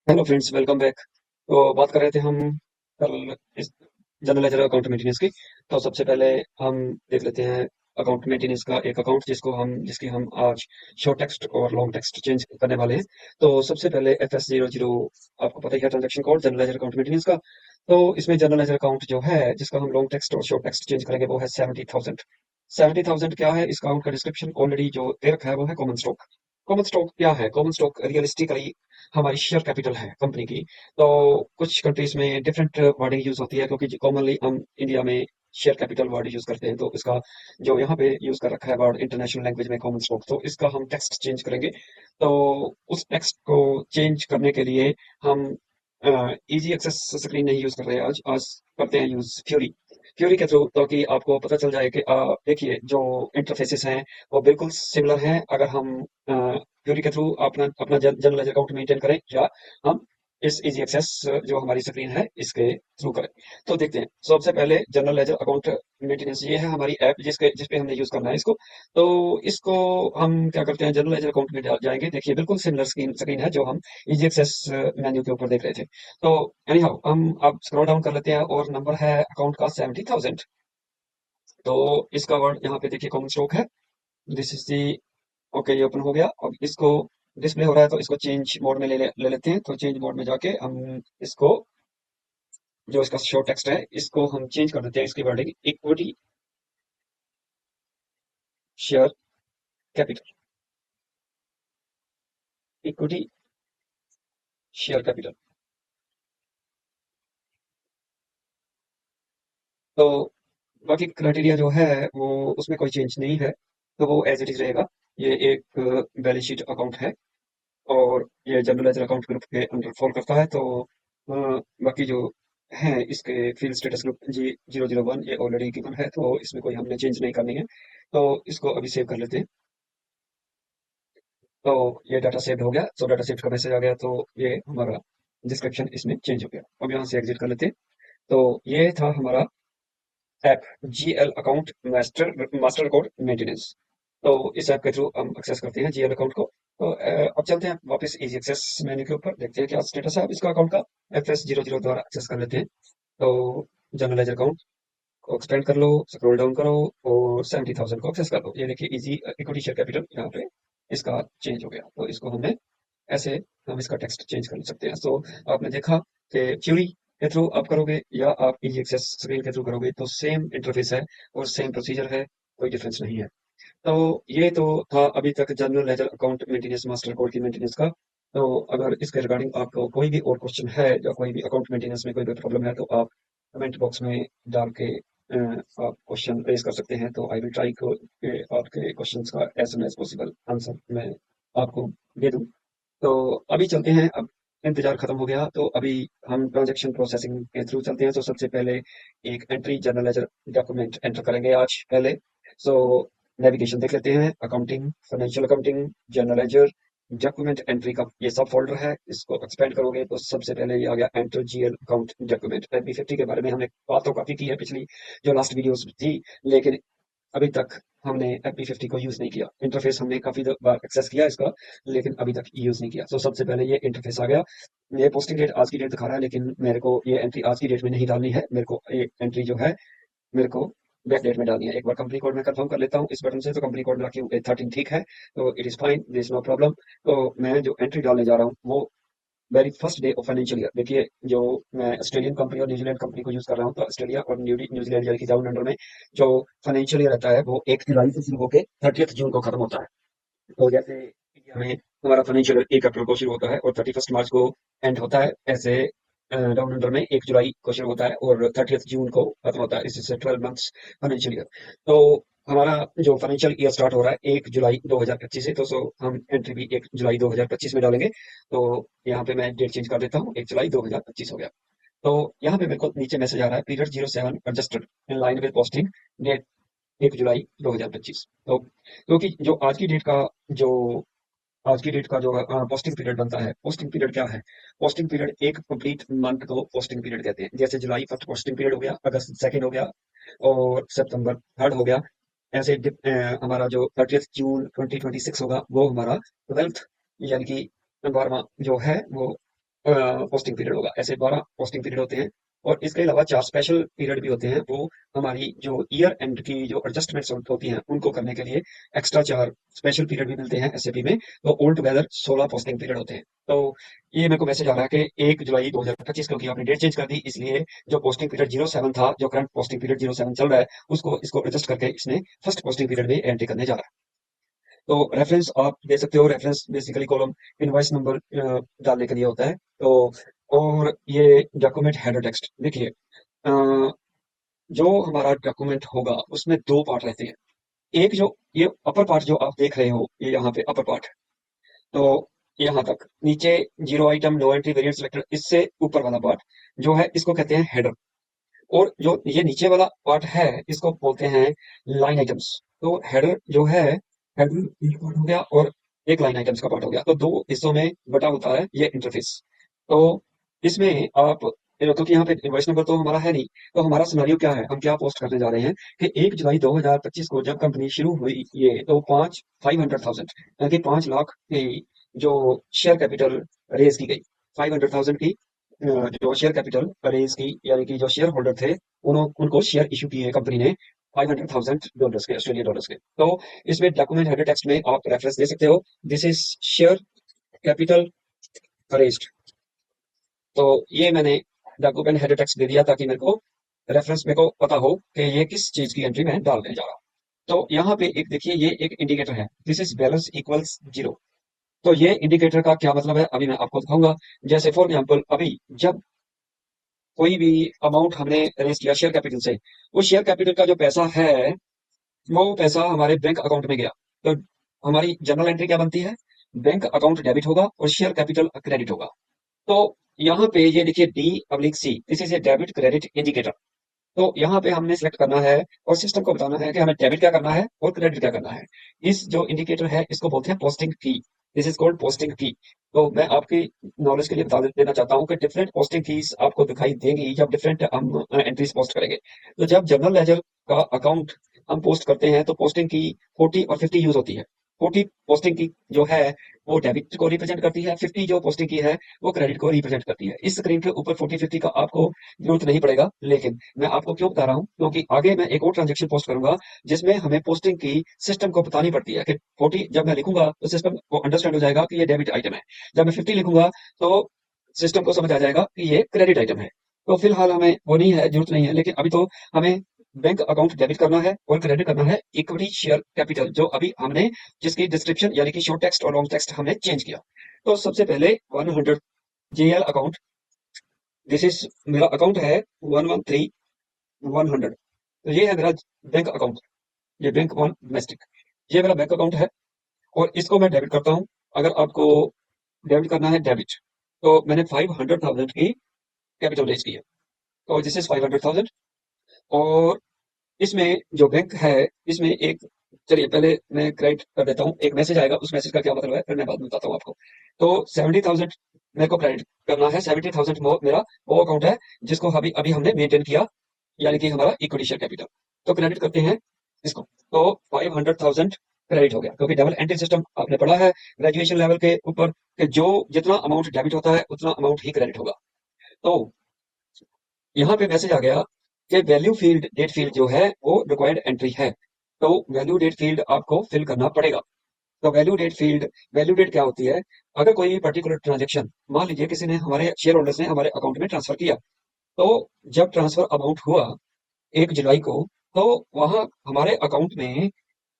Hello friends, welcome back. तो बात कर रहे थे हम कल इस जनरल लेजर अकाउंट मेंटेनेंस की। तो सबसे पहले हम देख लेते हैं अकाउंट मेंटेनेंस का एक अकाउंट जिसकी हम आज शॉर्ट टेक्स्ट और लॉन्ग टेक्स्ट चेंज करने वाले हैं। तो सबसे पहले FS00 आपको पता ही है, transaction code general ledger account maintenance का। तो इसमें जनरल लेजर अकाउंट जो है जिसका हम लॉन्ग टेक्स्ट और शॉर्ट टेक्स्ट चेंज करेंगे वो है 70,000। 70,000 क्या है? इस अकाउंट का डिस्क्रिप्शन ऑलरेडी जो दे रखा है वो है कॉमन स्टॉक। कॉमन स्टॉक क्या है? कॉमन स्टॉक रियलिस्टिकली हमारी शेयर कैपिटल है कंपनी की। तो कुछ कंट्रीज में डिफरेंट वर्डिंग यूज होती है, क्योंकि कॉमनली हम इंडिया में शेयर कैपिटल वर्ड यूज करते हैं। तो इसका जो यहाँ पे यूज कर रखा है वर्ड इंटरनेशनल लैंग्वेज में कॉमन स्टॉक, तो इसका हम टेक्स्ट चेंज करेंगे। तो उस टेक्स्ट को चेंज करने के लिए हम इजी एक्सेस स्क्रीन नहीं यूज कर रहे हैं। आज आज करते हैं यूज फ्यूरी। फ्यूरी के थ्रू, ताकि आपको पता चल जाए कि देखिए जो इंटरफेसेस हैं वो बिल्कुल सिमिलर हैं। अगर हम फ्यूरी के थ्रू अपना अपना जनरल लेजर अकाउंट मेंटेन करें, या हम इस इजी एक्सेस जो हमारी स्क्रीन है इसके थ्रू करें। तो देखते हैं। सबसे पहले जनरल लेजर अकाउंट मेंटेनेंस, ये है हमारी ऐप जिस पे हमने यूज करना है इसको। तो इसको हम क्या करते हैं, जनरल लेजर अकाउंट में जाएंगे। देखिए बिल्कुल सिमिलर स्क्रीन है जो हम इजी एक्सेस मेन्यू के ऊपर देख रहे थे। तो एनी हाउ हम अब स्क्रॉल डाउन कर लेते हैं और नंबर है अकाउंट का 70,000। तो इसका वर्ड यहाँ पे देखिए कॉमन स्टॉक है। This is the. ओके, ये ओपन हो गया। अब इसको डिस्प्ले हो रहा है तो इसको चेंज मोड में ले लेते हैं। तो चेंज मोड में जाके हम इसको, जो इसका शो टेक्स्ट है, इसको हम चेंज कर देते हैं। इसकी wording equity share capital. Equity share capital. तो बाकी क्राइटेरिया जो है वो, उसमें कोई चेंज नहीं है, तो वो एज इट इज रहेगा। ये एक बैलेंस शीट अकाउंट है और ये जनरल लेजर अकाउंट ग्रुप के अंडर फॉल करता है। तो बाकी जो है इसके फील्ड स्टेटस ग्रुप G001 ये ऑलरेडी गिवन है, तो इसमें कोई हमने चेंज नहीं करनी है। तो इसको अभी सेव कर लेते हैं। तो ये डाटा सेव हो गया। तो डाटा सेव का मैसेज आ गया, तो ये हमारा डिस्क्रिप्शन इसमें चेंज हो गया। अब यहाँ से एग्जिट कर लेते हैं। तो ये था हमारा app GL account master code maintenance. तो इस ऐप के थ्रू हम एक्सेस करते हैं GL अकाउंट को। तो अब चलते हैं वापस इजी एक्सेस मेन्यू के ऊपर, देखते हैं क्या स्टेटस है अब इसका अकाउंट का। FS00 द्वारा एक्सेस कर लेते हैं। तो जनरल लेजर अकाउंट को एक्सपेंड कर लो, स्क्रॉल डाउन करो और 70,000 को एक्सेस कर लो। ये देखिए इजी इक्विटी शेयर कैपिटल यहाँ पे इसका चेंज हो गया। तो इसको हमने ऐसे, हम इसका टेक्स्ट चेंज कर सकते हैं। तो आपने देखा कि फ्यूरी के थ्रू आप करोगे या आप इजी एक्सेस स्क्रीन के थ्रू करोगे तो सेम इंटरफेस है और सेम प्रोसीजर है, कोई डिफरेंस नहीं है। तो ये तो था अभी तक general ledger account maintenance master code की मेंटेनेंस का। तो अगर इसके रिगार्डिंग आपको कोई भी और क्वेश्चन है या कोई भी अकाउंट मेंटेनेंस में कोई भी प्रॉब्लम है, तो आप कमेंट बॉक्स में डाल के आप क्वेश्चन रेज कर सकते हैं। तो आई विल ट्राई को आपके क्वेश्चंस का as soon as possible answer मैं आपको दे दूं। तो अभी चलते हैं। अब इंतजार खत्म हो गया, तो अभी हम ट्रांजैक्शन प्रोसेसिंग के थ्रू चलते हैं। तो सबसे पहले एक entry general ledger document enter करेंगे आज पहले। सो नेविगेशन देख लेते हैं। Accounting, financial accounting, general ledger, document entry का ये सब फोल्डर है। इसको एक्सपेंड करोगे तो सबसे पहले ये आ गया enter GL account document. FB50 के बारे में हमने बात तो काफी की है पिछली जो लास्ट वीडियोस थी, लेकिन अभी तक हमने FB50 को यूज नहीं किया। इंटरफेस हमने काफी बार एक्सेस किया इसका, लेकिन अभी तक यूज नहीं किया। तो सबसे पहले ये इंटरफेस आ गया। ये पोस्टिंग डेट आज की डेट दिखा रहा है, लेकिन मेरे को ये एंट्री आज की डेट में नहीं डालनी है। मेरे को ये एंट्री जो है मेरे को बैक डेट में डालनी है। एक बार कंपनी कोड में कंफर्म कर लेता हूँ इस बटन से। तो कंपनी कोड रखी 13 ठीक है, तो it is fine, there is no problem. तो मैं जो एंट्री डालने जा रहा हूँ वो very first day of financial year. देखिए जो मैं ऑस्ट्रेलियन कंपनी और न्यूजीलैंड कंपनी को यूज कर रहा हूँ, तो ऑस्ट्रेलिया और न्यूजीलैंड यानी कि डाउन अंडर में जो फाइनेंशियल ईयर रहता है वो 1 जुलाई से शुरू होकर 30 जून को खत्म होता है। तो जैसे इंडिया में हमारा फाइनेंशियल 1 अप्रैल को शुरू होता है और 31 मार्च को एंड होता है, ऐसे डाउन अंडर में 1 जुलाई को शुरू होता है और 30 जून को खत्म होता है। इससे 12 मंथ्स फाइनेंशियल ईयर। तो हमारा जो फाइनेंशियल ईयर स्टार्ट हो रहा है 1 जुलाई 2025 से, तो हम एंट्री भी 1 जुलाई 2025 में डालेंगे। तो यहाँ पे मैं डेट चेंज कर देता हूँ, 1 जुलाई 2025 हो गया। तो यहाँ पे मेरे को नीचे मैसेज आ रहा है, period 07 adjusted in line with posting date 1 July 2025। तो क्योंकि जो आज की डेट का जो पोस्टिंग पीरियड बनता है, पोस्टिंग पीरियड क्या है? पोस्टिंग पीरियड एक कंप्लीट मंथ को पोस्टिंग पीरियड कहते हैं। जैसे जुलाई फर्स्ट पोस्टिंग पीरियड हो गया, अगस्त सेकंड हो गया और सितंबर थर्ड हो गया। ऐसे हमारा जो 30 जून 2026 होगा वो हमारा 12th यानी कि 12वां जो है वो पोस्टिंग पीरियड होगा। ऐसे 12 पोस्टिंग पीरियड होते हैं और इसके अलावा 4 स्पेशल पीरियड भी होते हैं। वो हमारी जो ईयर एंड की जो एडजस्टमेंट्स होती हैं उनको करने के लिए एक्स्ट्रा 4 स्पेशल पीरियड भी मिलते हैं एसएपी में। तो ऑल टुगेदर 16 पोस्टिंग पीरियड होते हैं। तो ये मेरे को मैसेज आ रहा है कि 1 जुलाई 2025, क्योंकि आपने डेट चेंज कर दी इसलिए जो पोस्टिंग पीरियड 07 था, जो करंट पोस्टिंग पीरियड 07 चल रहा है, उसको इसको एडजस्ट करके इसने फर्स्ट पोस्टिंग पीरियड में एंट्री करने जा रहा है। तो रेफरेंस आप दे सकते हो। Reference basically column invoice number डालने के लिए होता है। तो और ये डॉक्यूमेंट हेडर टेक्स्ट देखिए, अ, जो हमारा डॉक्यूमेंट होगा उसमें दो पार्ट रहते हैं। एक जो ये अपर पार्ट जो आप देख रहे हो, ये यहाँ पे अपर पार्ट, तो यहाँ तक नीचे zero item no entry variant selector, इससे ऊपर वाला पार्ट जो है इसको कहते हैं हेडर। और जो ये नीचे वाला पार्ट है इसको बोलते हैं लाइन आइटम्स। तो हेडर जो है, हेडर एक पार्ट हो गया और एक लाइन आइटम्स का पार्ट हो गया, तो दो हिस्सों में बटा होता है ये इंटरफेस। तो इसमें आप, क्योंकि यहाँ पे इनवॉइस नंबर तो हमारा है नहीं, तो हमारा सिनेरियो क्या है, हम क्या पोस्ट करने जा रहे हैं कि 1 जुलाई 2025 को जब कंपनी शुरू हुई ये, तो 500,000 यानी कि 5 लाख की जो शेयर कैपिटल रेज की गई, 500,000 की जो शेयर कैपिटल रेज की, यानी कि जो शेयर होल्डर थे उनको शेयर इशू किए कंपनी ने $500,000 के, ऑस्ट्रेलियन डॉलर्स के। तो इसमें डॉक्यूमेंट हेडर टेक्स्ट में आप रेफरेंस दे सकते हो, this is share capital raised. तो ये मैंने डॉक्यूमेंट हेडर टेक्स्ट दे दिया ताकि मेरे को रेफरेंस मेरे को पता हो कि ये किस चीज की एंट्री मैं डालने जा रहा हूँ। तो यहाँ पे एक देखिए, ये एक इंडिकेटर है, दिस इज बैलेंस इक्वल्स 0। तो ये इंडिकेटर का क्या मतलब है अभी मैं आपको दिखाऊंगा। जैसे फॉर एग्जांपल अभी जब कोई भी अमाउंट हमने रेज किया शेयर कैपिटल से, वो शेयर कैपिटल का जो पैसा है वो पैसा हमारे बैंक अकाउंट में गया, तो हमारी जनरल एंट्री क्या बनती है, बैंक अकाउंट डेबिट होगा और शेयर कैपिटल क्रेडिट होगा। तो यहाँ पे ये देखिए D/C, this is a debit credit indicator. तो यहाँ पे हमने सेलेक्ट करना है और सिस्टम को बताना है कि हमें डेबिट क्या करना है और क्रेडिट क्या करना है। इस जो इंडिकेटर है इसको बोलते हैं posting fee, this is called posting fee. तो मैं आपकी नॉलेज के लिए बता देना चाहता हूँ कि डिफरेंट पोस्टिंग फीस आपको दिखाई देंगी जब डिफरेंट हम एंट्रीज पोस्ट करेंगे। तो जब जनरल लेजर का अकाउंट हम पोस्ट करते हैं तो पोस्टिंग की 40 और 50 यूज होती है। 40 पोस्टिंग की जो है वो डेबिट को रिप्रेजेंट करती है, 50 जो पोस्टिंग की है वो क्रेडिट को रिप्रेजेंट करती है। इस स्क्रीन के ऊपर 40-50 का आपको जरूरत नहीं पड़ेगा, लेकिन मैं आपको क्यों बता रहा हूँ, क्योंकि आगे मैं एक और ट्रांजेक्शन पोस्ट करूंगा जिसमें हमें पोस्टिंग की सिस्टम को बतानी पड़ती है कि 40 जब मैं लिखूंगा तो सिस्टम को अंडरस्टैंड हो जाएगा कि ये डेबिट आइटम है। जब मैं 50 लिखूंगा तो सिस्टम को समझ आ जाएगा कि ये क्रेडिट आइटम है। तो फिलहाल हमें वो नहीं है, जरूरत नहीं है, लेकिन अभी तो हमें बैंक अकाउंट डेबिट करना है और क्रेडिट करना है इक्विटी शेयर कैपिटल, जो अभी हमने जिसकी डिस्क्रिप्शन यानी कि शॉर्ट टेक्स्ट और लॉन्ग टेक्स्ट हमने चेंज किया। तो सबसे पहले 100 जीएल अकाउंट, दिस इज मेरा अकाउंट है 113 100। तो ये है मेरा बैंक अकाउंट, ये बैंक वन डोमेस्टिक, ये मेरा बैंक अकाउंट है और इसको मैं डेबिट करता हूँ। अगर आपको डेबिट करना है डेबिट, तो मैंने 500,000 की कैपिटल रेज की है, तो दिस इज 500,000। और इसमें जो बैंक है इसमें एक, चलिए पहले मैं क्रेडिट कर देता हूँ, एक मैसेज आएगा, उस मैसेज का क्या मतलब है फिर मैं बाद में बताता हूँ आपको। तो 70,000 मेरे को क्रेडिट करना है, 70,000 मेरा वो अकाउंट है जिसको अभी अभी हमने मेंटेन किया, यानी कि हमारा इक्विटी शेयर कैपिटल। तो क्रेडिट करते हैं इसको, तो 500,000 क्रेडिट हो गया, क्योंकि डबल एंट्री सिस्टम आपने पढ़ा है ग्रेजुएशन लेवल के ऊपर कि जो जितना अमाउंट डेबिट होता है उतना अमाउंट ही क्रेडिट होगा। तो यहाँ पे मैसेज आ गया कि वैल्यू फील्ड डेट फील्ड जो है वो रिक्वायर्ड एंट्री है, तो वैल्यू डेट फील्ड आपको फिल करना पड़ेगा। तो value date field, value date क्या होती है, अगर कोई पर्टिकुलर ट्रांजेक्शन मान लीजिए किसी ने, हमारे शेयर होल्डर्स ने हमारे अकाउंट में ट्रांसफर किया, तो जब ट्रांसफर अमाउंट हुआ 1 जुलाई को, तो वहां हमारे अकाउंट में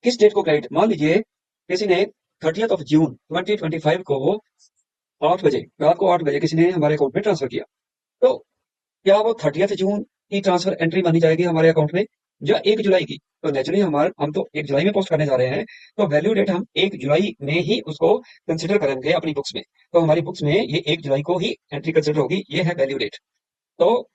किस डेट को क्रेडिट, मान लीजिए किसी ने 30 जून 2025 को 8 बजे, रात को 8 बजे किसी ने हमारे अकाउंट में ट्रांसफर किया, तो क्या वो 30 जून की ट्रांसफर एंट्री मानी जाएगी हमारे अकाउंट में या 1 जुलाई की? तो नेचुरली हमारे, हम तो 1 जुलाई में पोस्ट करने जा रहे हैं, तो वैल्यू डेट हम 1 जुलाई में ही उसको कंसिडर करेंगे अपनी बुक्स में। तो हमारी बुक्स में ये 1 जुलाई को ही एंट्री कंसिडर होगी, ये है वैल्यू डेट। तो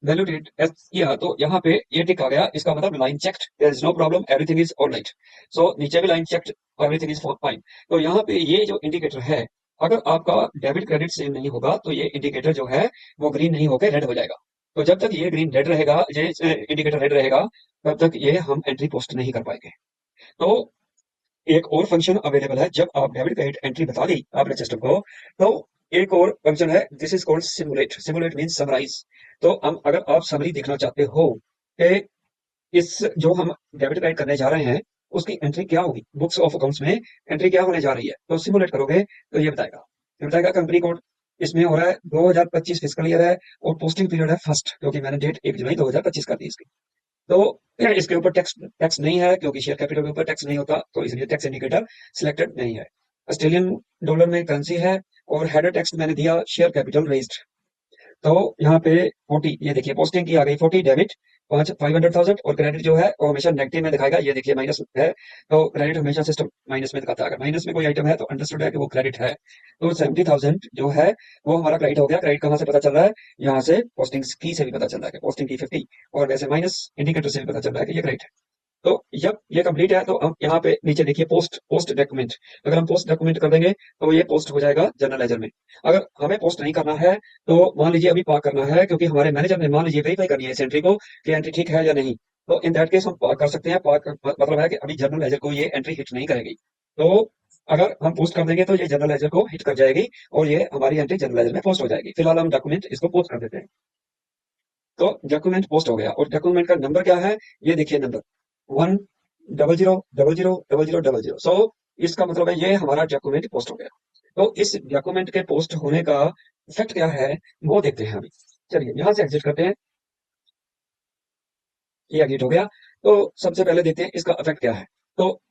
वैल्यू डेट किया तो यहाँ पे ये टिक आ गया, इसका मतलब line checked, there is no problem, everything is alright. So नीचे भी line checked, everything is fine. तो यहाँ पे ये जो इंडिकेटर है, अगर आपका डेबिट क्रेडिट सेम नहीं होगा तो ये इंडिकेटर जो है वो ग्रीन नहीं होकर रेड हो जाएगा। तो जब तक ये ग्रीन रेड रहेगा, ये इंडिकेटर रेड रहेगा, तब तक ये हम एंट्री पोस्ट नहीं कर पाएंगे। तो एक और फंक्शन अवेलेबल है, जब आप डेबिट क्रेडिट एंट्री बता दी आपने सिस्टम को, तो एक और फंक्शन है, this is called simulate. Simulate mean summarise. तो हम अगर आप समरी देखना चाहते हो कि इस जो हम डेबिट क्रेडिट करने जा रहे हैं उसकी एंट्री क्या होगी, बुक्स ऑफ अकाउंट्स में एंट्री क्या होने जा रही है, तो सिमुलेट करोगे तो ये बताएगा कंपनी कोड इसमें हो रहा है 2025 फिजिकल ईयर है, और पोस्टिंग पीरियड है फर्स्ट, क्योंकि मैंने डेट 1 जुलाई 2025 कर दी इसकी। तो इसके ऊपर टैक्स टैक्स नहीं है, क्योंकि शेयर कैपिटल के ऊपर टैक्स नहीं होता, तो इसलिए टैक्स इंडिकेटर सिलेक्टेड नहीं है। ऑस्ट्रेलियन डॉलर में करेंसी है, और हेडर टैक्स मैंने दिया शेयर कैपिटल रेज्ड। तो यहाँ पे 40, ये देखिए पोस्टिंग की आ गई 40 डेबिट, 500,000, और क्रेडिट जो है वो हमेशा नेगेटिव में दिखाएगा, ये देखिए माइनस है। तो क्रेडिट हमेशा सिस्टम माइनस में दिखाता है, अगर माइनस में कोई आइटम है तो अंडरस्टूड है कि वो क्रेडिट है। तो 70,000 जो है वो हमारा क्रेडिट हो गया। क्रेडिट कहाँ से पता चल रहा है, यहाँ से पोस्टिंग की से भी पता चल रहा है कि पोस्टिंग की 50, और वैसे माइनस इंडिकेटर से भी पता चल रहा है कि ये क्रेडिट है। तो जब ये कंप्लीट है तो हम यहाँ पे नीचे देखिए पोस्ट पोस्ट डॉक्यूमेंट, अगर हम पोस्ट डॉक्यूमेंट कर देंगे तो ये पोस्ट हो जाएगा जनरल लेजर में। अगर हमें पोस्ट नहीं करना है तो मान लीजिए अभी पार्क करना है, क्योंकि हमारे मैनेजर ने मान लीजिए वेरीफाई करनी है इस एंट्री को कि एंट्री ठीक है या नहीं, तो इन दैट केस हम पार्क कर सकते हैं। पार्क मतलब है कि अभी जनरल लेजर को ये एंट्री हिट नहीं करेगी। तो अगर हम पोस्ट कर देंगे तो ये जनरल लेजर को हिट कर जाएगी, और ये हमारी एंट्री जनरल लेजर में पोस्ट हो जाएगी। फिलहाल हम डॉक्यूमेंट इसको पोस्ट कर देते हैं। तो डॉक्यूमेंट पोस्ट हो गया, और डॉक्यूमेंट का नंबर क्या है, ये देखिए नंबर 100000000। सो इसका मतलब है ये हमारा डॉक्यूमेंट पोस्ट हो गया। तो इस डॉक्यूमेंट के पोस्ट होने का इफेक्ट क्या है वो देखते हैं अभी। चलिए यहां से एग्जिट करते हैं, ये एग्जिट हो गया। तो सबसे पहले देखते हैं इसका इफेक्ट क्या है। तो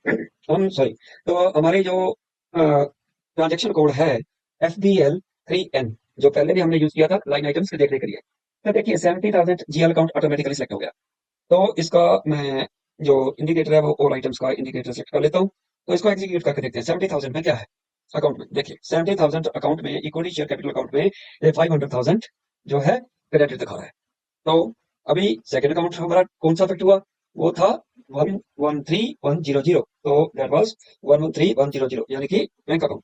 हम सॉरी, तो हमारी जो ट्रांजेक्शन कोड है FBL3N, जो पहले भी हमने यूज किया था लाइन आइटम्स के देखने के लिए, तो देखिए 70,000 GL अकाउंट ऑटोमेटिकली सिलेक्ट हो गया। तो इसका मैं जो इंडिकेटर है वो ऑल आइटम्स का इंडिकेटर सेलेक्ट कर लेता हूँ। तो इसको एग्जीक्यूट करके देखते हैं 70,000 में क्या है अकाउंट में। देखिए 70,000 अकाउंट में, इक्विटी शेयर कैपिटल अकाउंट में ये 500,000 जो है क्रेडिट दिखा रहा है। तो अभी सेकंड अकाउंट हमारा कौन सा इफेक्ट हुआ, वो था 113,100। तो दैट वाज 113,100, यानी कि बैंक अकाउंट।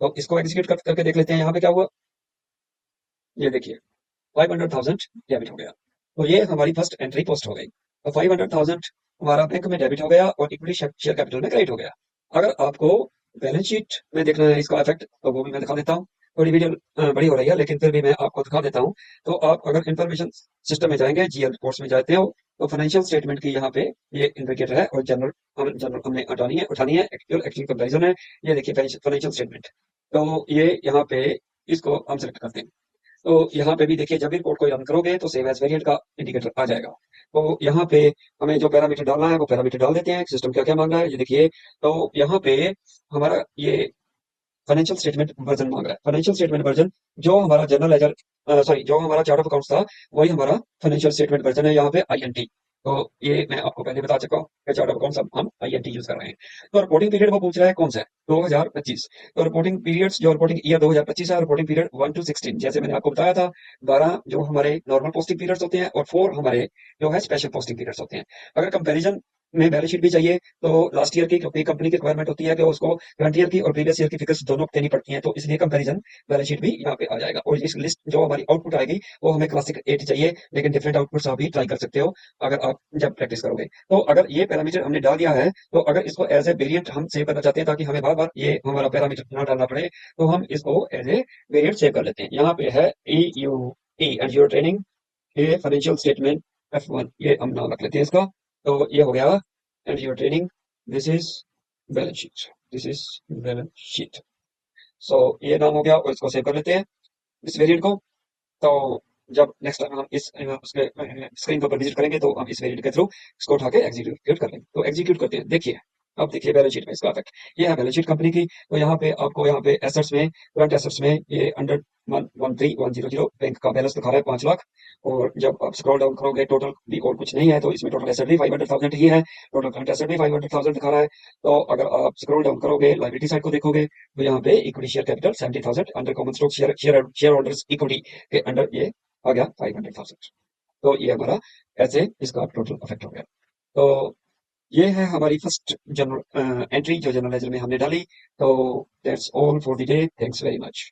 तो इसको एग्जीक्यूट करके देख लेते हैं यहाँ पे क्या हुआ। ये देखिए 500,000 डेबिट हो गया। तो ये हमारी फर्स्ट एंट्री पोस्ट हो गई। तो 500,000 हमारा बैंक में डेबिट हो गया, और इक्विटी शेयर कैपिटल में क्रेडिट हो गया। अगर आपको बैलेंस शीट में देखना है इसका इफेक्ट, तो वो भी मैं दिखा देता हूँ। थोड़ी वीडियो बड़ी हो रही है, लेकिन फिर भी मैं आपको दिखा देता हूँ। तो आप अगर इंफॉर्मेशन सिस्टम में जाएंगे, GL रिपोर्ट्स में जाते हो, तो फाइनेंशियल स्टेटमेंट की यहाँ पे ये इंडिकेटर है, और जनरल हमने उठानी है एक्चुअल एक्चुअल कंपेरिजन है। ये देखिए फाइनेंशियल स्टेटमेंट। तो ये यहाँ पे इसको हम सेलेक्ट करते हैं। तो यहाँ पे भी देखिए जब भी रिपोर्ट को रन करोगे तो सेव एज वेरिएंट का इंडिकेटर आ जाएगा। तो यहाँ पे हमें जो पैरामीटर डालना है वो पैरामीटर डाल देते हैं, सिस्टम क्या क्या मांग रहा है ये देखिए। तो यहाँ पे हमारा ये फाइनेंशियल स्टेटमेंट वर्जन मांग रहा है। फाइनेंशियल स्टेटमेंट वर्जन जो हमारा जनरल लेजर सॉरी जो हमारा चार्ट ऑफ अकाउंट्स था, वही हमारा फाइनेंशियल स्टेटमेंट वर्जन है, यहाँ पे INT। तो ये मैं आपको पहले बता चुका हूँ कि चार्ट ऑफ अकाउंट्स अब हम INT यूज कर रहे हैं। तो रिपोर्टिंग पीरियड वो पूछ रहा है कौन सा है, 2025। तो रिपोर्टिंग पीरियड्स, जो रिपोर्टिंग ईयर 2025 है, रिपोर्टिंग पीरियड 1 to 16, जैसे मैंने आपको बताया था। 12 जो हमारे नॉर्मल पोस्टिंग पीरियड्स होते हैं, और 4 हमारे जो है स्पेशल पोस्टिंग पीरियड्स होते हैं। अगर कंपैरिजन में बैलेंस शीट भी चाहिए, तो लास्ट ईयर की, क्योंकि कंपनी की रिक्वायरमेंट होती है कि उसको करंट ईयर की और प्रीवियस ईयर की फिगर्स दोनों देनी पड़ती हैं, तो इसलिए कंपैरिजन बैलेंस शीट भी यहाँ पे आ जाएगा। और इस लिस्ट जो हमारी आउटपुट आएगी वो हमें क्लासिक 8 चाहिए, लेकिन डिफरेंट आउटपुट्स आप भी ट्राई कर सकते हो अगर आप जब प्रैक्टिस करोगे। तो अगर ये पैरामीटर हमने डाल दिया है, तो अगर इसको एज ए वेरिएंट हम सेव करना चाहते हैं ताकि हमें बार बार ये हमारा पैरामीटर ना डालना पड़े, तो हम इसको एज ए वेरिएंट सेव कर लेते हैं। यहाँ पे है EUT एंड योर ट्रेनिंग, ये फाइनेंशियल स्टेटमेंट F1, ये हम नाम रख लेते हैं इसका। तो ये हो गया and your training, this is balance sheet, this is balance sheet. So ये नाम हो गया, और इसको सेव कर लेते हैं इस वेरिएंट को। तो जब नेक्स्ट टाइम हम इस उसके स्क्रीन के ऊपर विजिट करेंगे तो हम इस वेरिएंट के थ्रू इसको उठा के एग्जीक्यूट कर लेंगे। तो एग्जीक्यूट करते हैं, देखिए अब देखिए बैलेंस शीट में इसका इफेक्ट। ये है बैलेंस शीट कंपनी की। तो यहाँ पे आपको यहाँ पे एसेट्स में, करंट एसेट्स में ये अंडर 113,100 बैंक का बैलेंस दिखा रहा है 5 लाख। और जब आप स्क्रॉल डाउन करोगे टोटल भी और कुछ नहीं है, तो इसमें टोटल एसेट भी 500,000 ही है, टोटल करंट एसेट भी 500,000 दिखा रहा है। तो अगर आप स्क्रॉल डाउन करोगे लायबिलिटी साइड को देखोगे, तो यहाँ पे equity share capital 70,000 under common stock share holders equity के अंडर ये आ गया 500,000। तो ये हमारा ऐसे इसका टोटल इफेक्ट हो गया। तो ये है हमारी फर्स्ट जनरल एंट्री जो जनरल लेजर में हमने डाली। तो that's all for the day, thanks very much.